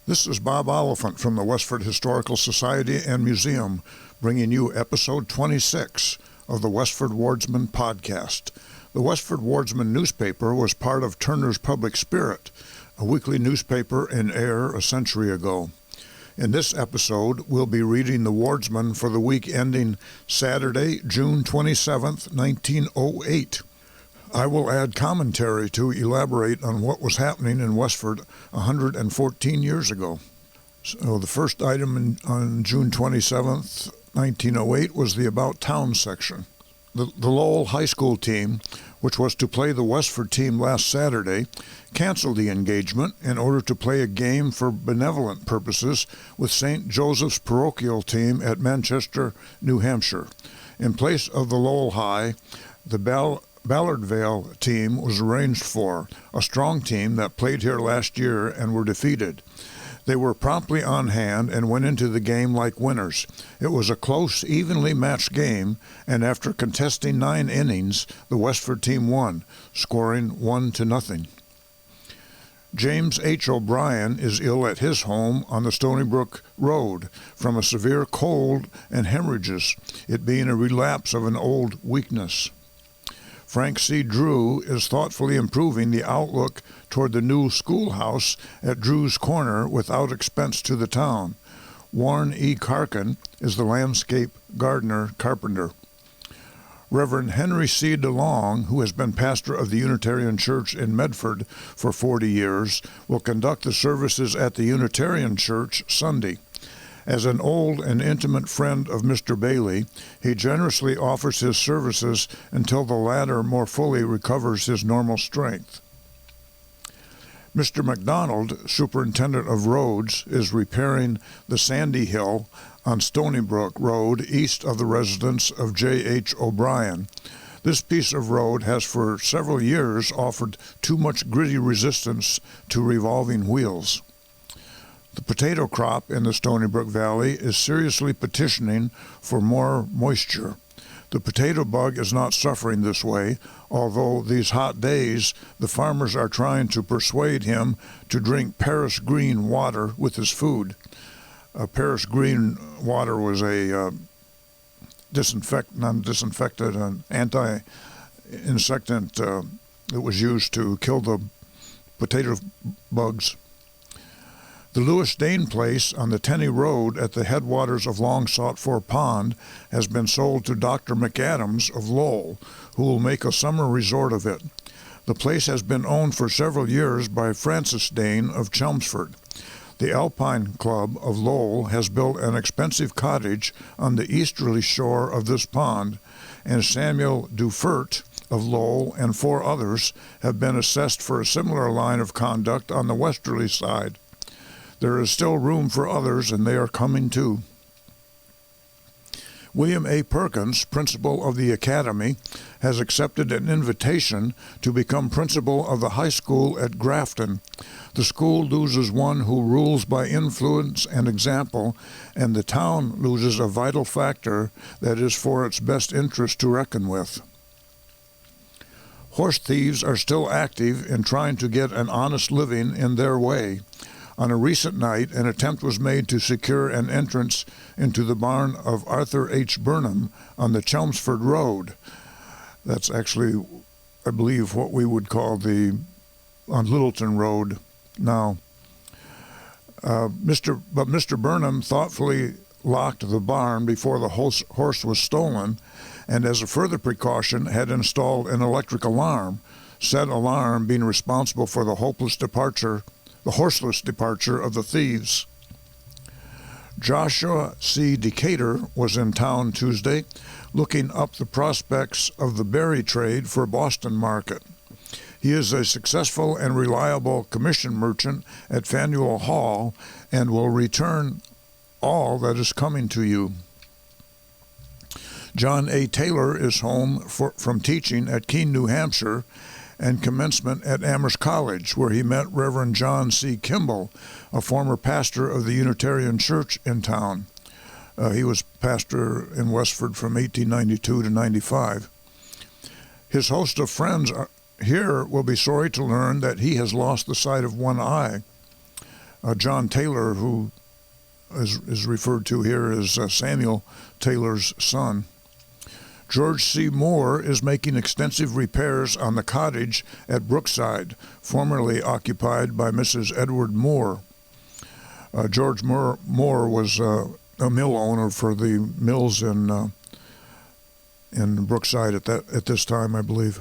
This is Bob Oliphant from the Westford Historical Society and Museum, bringing you episode 26 of the Westford Wardsman podcast. The Westford Wardsman newspaper was part of Turner's Public Spirit, a weekly newspaper in Ayer a century ago. In this episode, we'll be reading the Wardsman for the week ending Saturday, June 27, 1908. I will add commentary to elaborate on what was happening in Westford 114 years ago. So the first item on June 27th, 1908 was the About Town section. The Lowell High School team, which was to play the Westford team last Saturday, canceled the engagement in order to play a game for benevolent purposes with St. Joseph's parochial team at Manchester, New Hampshire. In place of the Lowell High, the Ballardvale team was arranged for, a strong team that played here last year and were defeated. They were promptly on hand and went into the game like winners. It was a close, evenly matched game, and after contesting 9 innings, the Westford team won, scoring 1-0. James H. O'Brien is ill at his home on the Stony Brook Road from a severe cold and hemorrhages, it being a relapse of an old weakness. Frank C. Drew is thoughtfully improving the outlook toward the new schoolhouse at Drew's Corner without expense to the town. Warren E. Karkin is the landscape gardener carpenter. Reverend Henry C. DeLong, who has been pastor of the Unitarian Church in Medford for 40 years, will conduct the services at the Unitarian Church Sunday. As an old and intimate friend of Mr. Bailey, he generously offers his services until the latter more fully recovers his normal strength. Mr. McDonald, Superintendent of Roads, is repairing the Sandy Hill on Stony Brook Road east of the residence of J. H. O'Brien. This piece of road has for several years offered too much gritty resistance to revolving wheels. The potato crop in the Stony Brook Valley is seriously petitioning for more moisture. The potato bug is not suffering this way, although these hot days the farmers are trying to persuade him to drink Paris green water with his food. Paris green water was a non-disinfectant, an anti-insectant that was used to kill the potato bugs. The Lewis Dane place on the Tenney Road at the headwaters of long-sought-for pond has been sold to Dr. McAdams of Lowell, who will make a summer resort of it. The place has been owned for several years by Francis Dane of Chelmsford. The Alpine Club of Lowell has built an expensive cottage on the easterly shore of this pond, and Samuel Dufert of Lowell and 4 others have been assessed for a similar line of conduct on the westerly side. There is still room for others, and they are coming too. William A. Perkins, principal of the Academy, has accepted an invitation to become principal of the high school at Grafton. The school loses one who rules by influence and example, and the town loses a vital factor that is for its best interest to reckon with. Horse thieves are still active in trying to get an honest living in their way. On a recent night, an attempt was made to secure an entrance into the barn of Arthur H. Burnham on the Chelmsford Road. That's actually, I believe, what we would call on Littleton Road now. Mr. Burnham thoughtfully locked the barn before the horse was stolen, and as a further precaution had installed an electric alarm, said alarm being responsible for the horseless departure of the thieves. Joshua C. Decatur was in town Tuesday looking up the prospects of the berry trade for Boston market. He is a successful and reliable commission merchant at Faneuil Hall and will return all that is coming to you. John A. Taylor is home from teaching at Keene, New Hampshire, and commencement at Amherst College, where he met Reverend John C. Kimball, a former pastor of the Unitarian Church in town. He was pastor in Westford from 1892 to 95. His host of friends here will be sorry to learn that he has lost the sight of one eye. John Taylor, who is referred to here as Samuel Taylor's son. George C. Moore is making extensive repairs on the cottage at Brookside, formerly occupied by Mrs. Edward Moore. George Moore was a mill owner for the mills in Brookside at this time, I believe.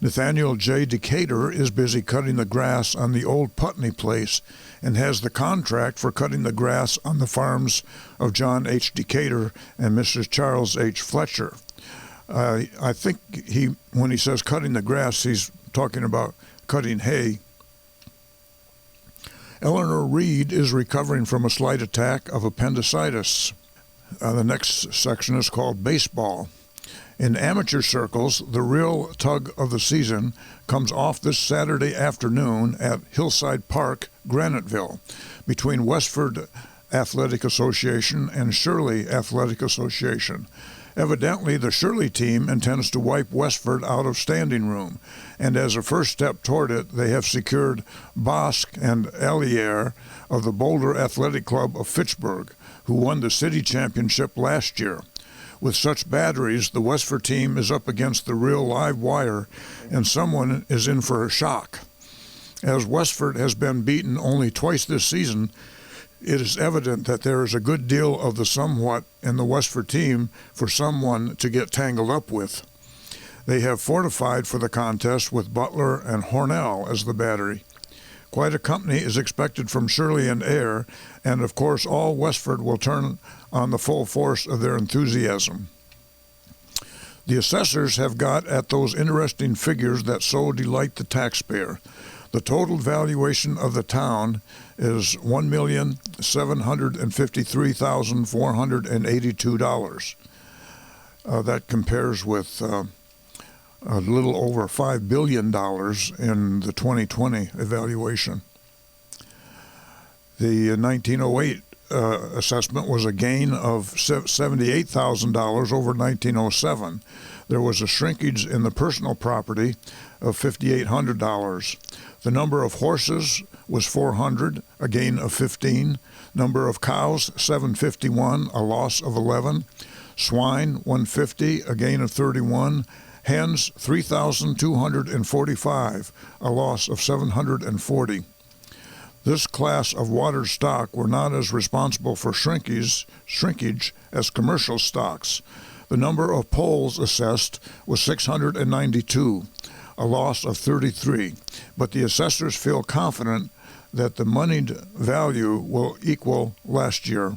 Nathaniel J. Decatur is busy cutting the grass on the old Putney place and has the contract for cutting the grass on the farms of John H. Decatur and Mrs. Charles H. Fletcher. I think when he says cutting the grass, he's talking about cutting hay. Eleanor Reed is recovering from a slight attack of appendicitis. The next section is called Baseball. In amateur circles, the real tug of the season comes off this Saturday afternoon at Hillside Park, Graniteville, between Westford Athletic Association and Shirley Athletic Association. Evidently, the Shirley team intends to wipe Westford out of standing room, and as a first step toward it, they have secured Bosk and Allier of the Boulder Athletic Club of Fitchburg, who won the city championship last year. With such batteries, the Westford team is up against the real live wire, and someone is in for a shock. As Westford has been beaten only twice this season, it is evident that there is a good deal of the somewhat in the Westford team for someone to get tangled up with. They have fortified for the contest with Butler and Hornell as the battery. Quite a company is expected from Shirley and Ayer, and of course all Westford will turn on the full force of their enthusiasm. The assessors have got at those interesting figures that so delight the taxpayer. The total valuation of the town is $1,753,482. That compares with a little over $5 billion in the 2020 evaluation. The 1908 assessment was a gain of $78,000 over 1907. There was a shrinkage in the personal property of $5,800. The number of horses was 400, a gain of 15. Number of cows, 751, a loss of 11. Swine, 150, a gain of 31. Hens, 3,245, a loss of 740. This class of watered stock were not as responsible for shrinkage as commercial stocks. The number of poles assessed was 692, a loss of 33, but the assessors feel confident that the moneyed value will equal last year.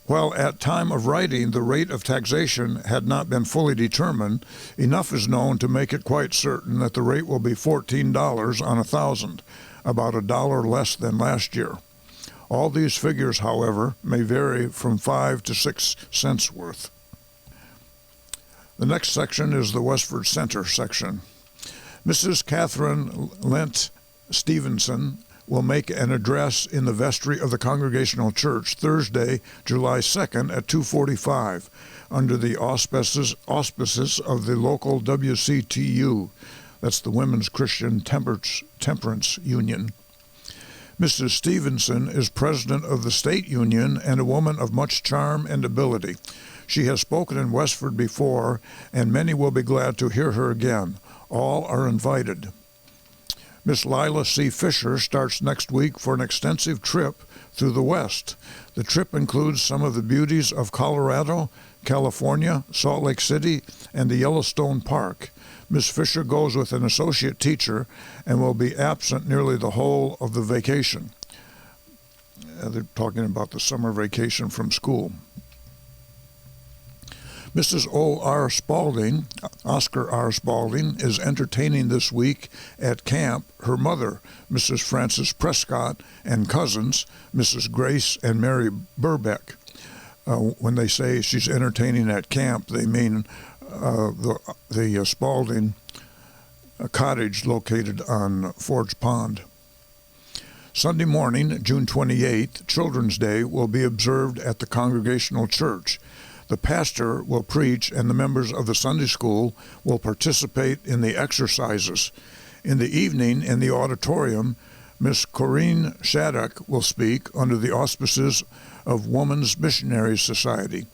While at time of writing the rate of taxation had not been fully determined, enough is known to make it quite certain that the rate will be $14 on 1,000, about $1 less than last year. All these figures, however, may vary from 5 to 6 cents worth. The next section is the Westford Center section. Mrs. Catherine Lent Stevenson will make an address in the vestry of the Congregational Church Thursday, July 2nd at 2:45 under the auspices of the local WCTU. That's the Women's Christian Temperance Union. Mrs. Stevenson is president of the state union and a woman of much charm and ability. She has spoken in Westford before, and many will be glad to hear her again. All are invited. Miss Lila C. Fisher starts next week for an extensive trip through the West. The trip includes some of the beauties of Colorado, California, Salt Lake City, and the Yellowstone Park. Miss Fisher goes with an associate teacher and will be absent nearly the whole of the vacation. They're talking about the summer vacation from school. Mrs. O.R. Spalding, Oscar R. Spalding, is entertaining this week at camp her mother, Mrs. Frances Prescott, and cousins, Mrs. Grace and Mary Burbeck. When they say she's entertaining at camp, they mean the Spalding cottage located on Forge Pond. Sunday morning, June 28th, Children's Day, will be observed at the Congregational Church. The pastor will preach, and the members of the Sunday school will participate in the exercises. In the evening, in the auditorium, Miss Corinne Shattuck will speak under the auspices of Women's Missionary Society.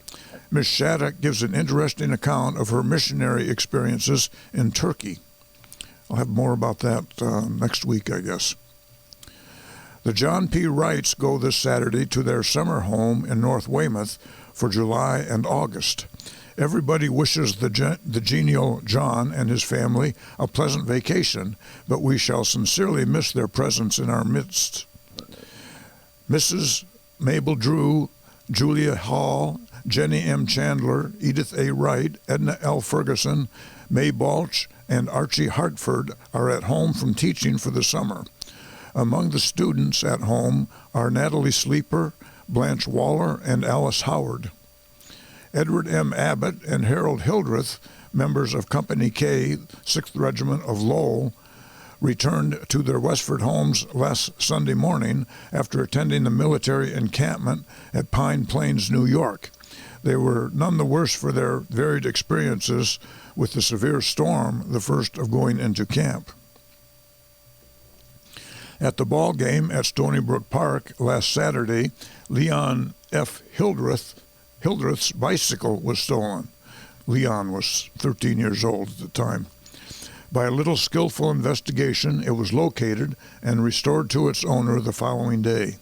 Miss Shattuck gives an interesting account of her missionary experiences in Turkey. I'll have more about that next week, I guess. The John P. Wrights go this Saturday to their summer home in North Weymouth for July and August. Everybody wishes the genial John and his family a pleasant vacation, but we shall sincerely miss their presence in our midst. Mrs. Mabel Drew, Julia Hall, Jenny M. Chandler, Edith A. Wright, Edna L. Ferguson, May Balch, and Archie Hartford are at home from teaching for the summer. Among the students at home are Natalie Sleeper, Blanche Waller, and Alice Howard. Edward M. Abbott and Harold Hildreth, members of Company K, 6th Regiment of Lowell, returned to their Westford homes last Sunday morning after attending the military encampment at Pine Plains, New York. They were none the worse for their varied experiences with the severe storm, the first of going into camp. At the ball game at Stony Brook Park last Saturday, Leon F. Hildreth's bicycle was stolen. Leon was 13 years old at the time. By a little skillful investigation, it was located and restored to its owner the following day.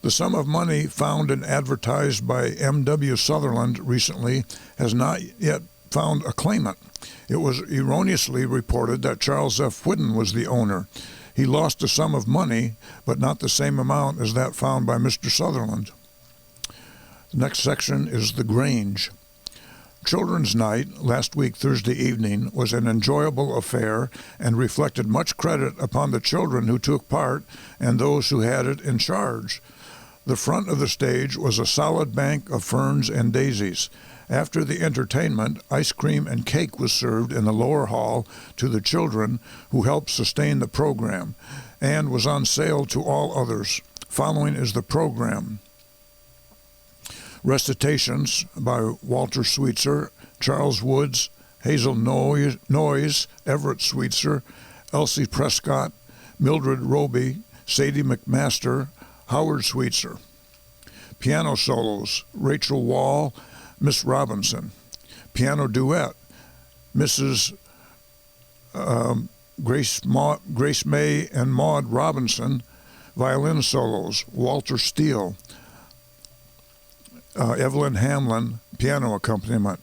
The sum of money found and advertised by M.W. Sutherland recently has not yet found a claimant. It was erroneously reported that Charles F. Whidden was the owner. He lost a sum of money, but not the same amount as that found by Mr. Sutherland. The next section is the Grange. Children's Night last week Thursday evening was an enjoyable affair and reflected much credit upon the children who took part and those who had it in charge. The front of the stage was a solid bank of ferns and daisies. After the entertainment, ice cream and cake was served in the lower hall to the children who helped sustain the program and was on sale to all others. Following is the program. Recitations by Walter Sweetser, Charles Woods, Hazel Noyes, Everett Sweetser, Elsie Prescott, Mildred Roby, Sadie McMaster, Howard Sweetser. Piano solos, Rachel Wall, Miss Robinson. Piano duet, Mrs. Grace May and Maud Robinson. Violin solos, Walter Steele. Evelyn Hamlin, piano accompaniment.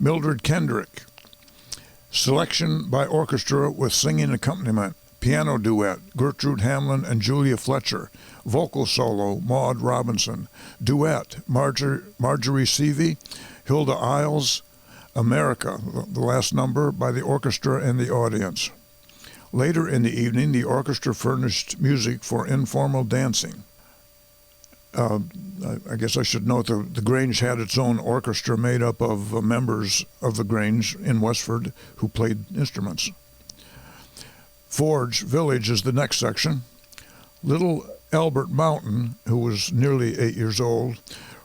Mildred Kendrick. Selection by orchestra with singing accompaniment. Piano duet, Gertrude Hamlin and Julia Fletcher. Vocal solo, Maud Robinson. Duet, Marjorie Seavey, Hilda Isles. America, the last number, by the orchestra and the audience. Later in the evening, the orchestra furnished music for informal dancing. I guess I should note the Grange had its own orchestra made up of members of the Grange in Westford who played instruments. Forge Village is the next section. Little Albert Mountain, who was nearly 8 years old,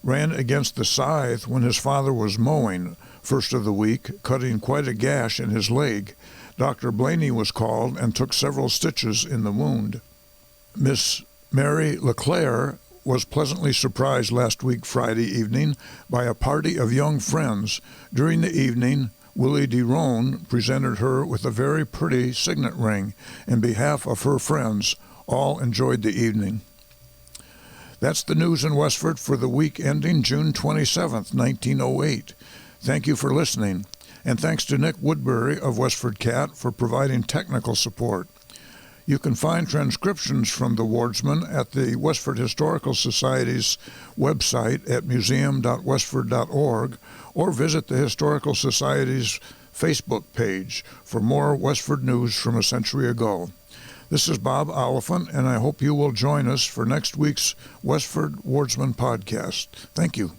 ran against the scythe when his father was mowing, first of the week, cutting quite a gash in his leg. Dr. Blaney was called and took several stitches in the wound. Miss Mary LeClaire was pleasantly surprised last week Friday evening by a party of young friends. During the evening, Willie DeRone presented her with a very pretty signet ring in behalf of her friends. All enjoyed the evening. That's the news in Westford for the week ending June 27th, 1908. Thank you for listening, and thanks to Nick Woodbury of Westford Cat for providing technical support. You can find transcriptions from the Wardsman at the Westford Historical Society's website at museum.westford.org or visit the Historical Society's Facebook page for more Westford news from a century ago. This is Bob Oliphant, and I hope you will join us for next week's Westford Wardsman podcast. Thank you.